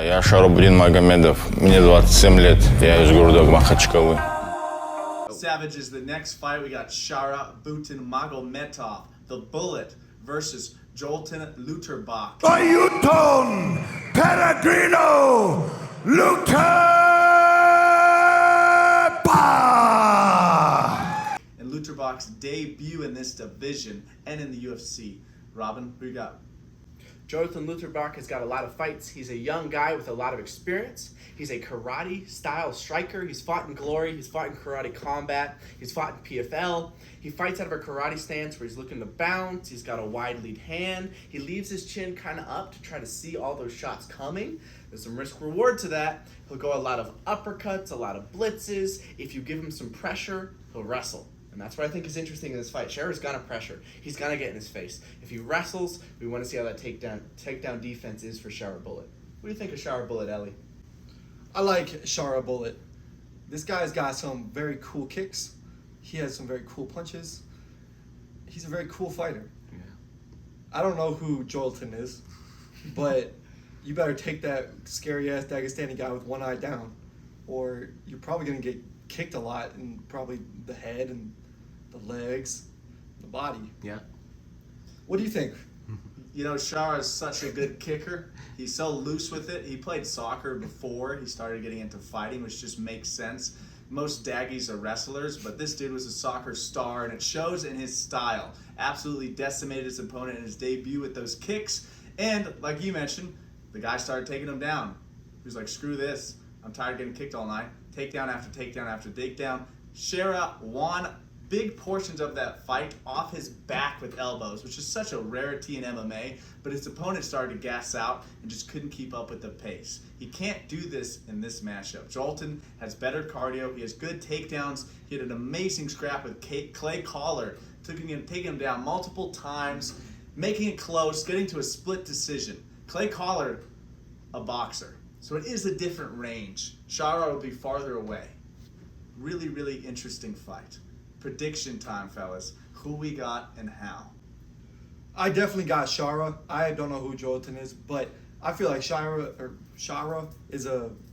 Я Shara Magomedov, мне 27 лет, я из города Махачкалы. Savages, the next fight we got Shara Magomedov, the Bullet versus Joilton Lutterbach. Joilton Peregrino Lutterbach! And Lutterbach's debut in this division and in the UFC. Robin, who you got? Joilton Lutterbach has got a lot of fights. He's a young guy with a lot of experience. He's a karate-style striker. He's fought in Glory. He's fought in Karate Combat. He's fought in PFL. He fights out of a karate stance where he's looking to bounce. He's got a wide lead hand. He leaves his chin kind of up to try to see all those shots coming. There's some risk-reward to that. He'll go a lot of uppercuts, a lot of blitzes. If you give him some pressure, he'll wrestle. And that's what I think is interesting in this fight. Shara's gonna pressure. He's gonna get in his face. If he wrestles, we want to see how that takedown defense is for Shara Bullet. What do you think of Shara Bullet, Ellie? I like Shara Bullet. This guy's got some very cool kicks. He has some very cool punches. He's a very cool fighter. Yeah. I don't know who Joilton is, but you better take that scary-ass Dagestani guy with one eye down, or you're probably gonna get kicked a lot in probably the head and the legs, the body. Yeah. What do you think? You know, Shara is such a good kicker. He's so loose with it. He played soccer before he started getting into fighting, which just makes sense. Most daggies are wrestlers, but this dude was a soccer star, and it shows in his style. Absolutely decimated his opponent in his debut with those kicks. And, like you mentioned, the guy started taking him down. He was like, screw this. I'm tired of getting kicked all night. Takedown after takedown after takedown. Shara won big portions of that fight off his back with elbows, which is such a rarity in MMA, but his opponent started to gas out and just couldn't keep up with the pace. He can't do this in this matchup. Joilton has better cardio, he has good takedowns, he had an amazing scrap with Clay Collar, taking him down multiple times, making it close, getting to a split decision. Clay Collar, a boxer, so it is a different range. Shara will be farther away. Really, really interesting fight. Prediction time, fellas. Who we got and how? I definitely got Shara. I don't know who Joilton is, but I feel like Shara is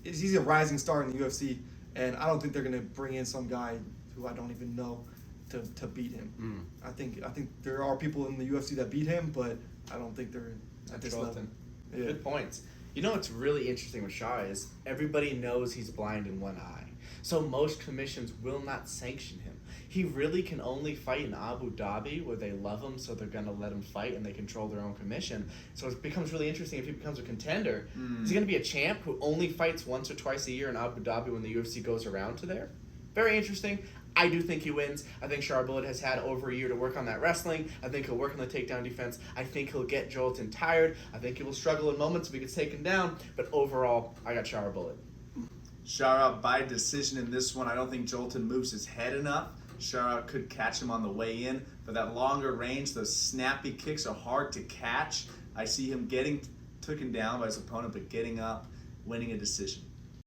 he's a rising star in the UFC, and I don't think they're gonna bring in some guy who I don't even know to beat him. I think there are people in the UFC that beat him, but I don't think they're at this level. Yeah. Good points. You know what's really interesting with Shara is everybody knows he's blind in one eye. So most commissions will not sanction him. He really can only fight in Abu Dhabi where they love him, so they're going to let him fight and they control their own commission. So it becomes really interesting if he becomes a contender. Is he going to be a champ who only fights once or twice a year in Abu Dhabi when the UFC goes around to there? Very interesting. I do think he wins. I think Shara Bullet has had over a year to work on that wrestling. I think he'll work on the takedown defense. I think he'll get Joilton tired. I think he will struggle in moments if he gets taken down. But overall, I got Shara Bullet. Shara by decision in this one. I don't think Joilton moves his head enough. Shara could catch him on the way in, but that longer range, those snappy kicks are hard to catch. I see him getting taken down by his opponent, but getting up, winning a decision.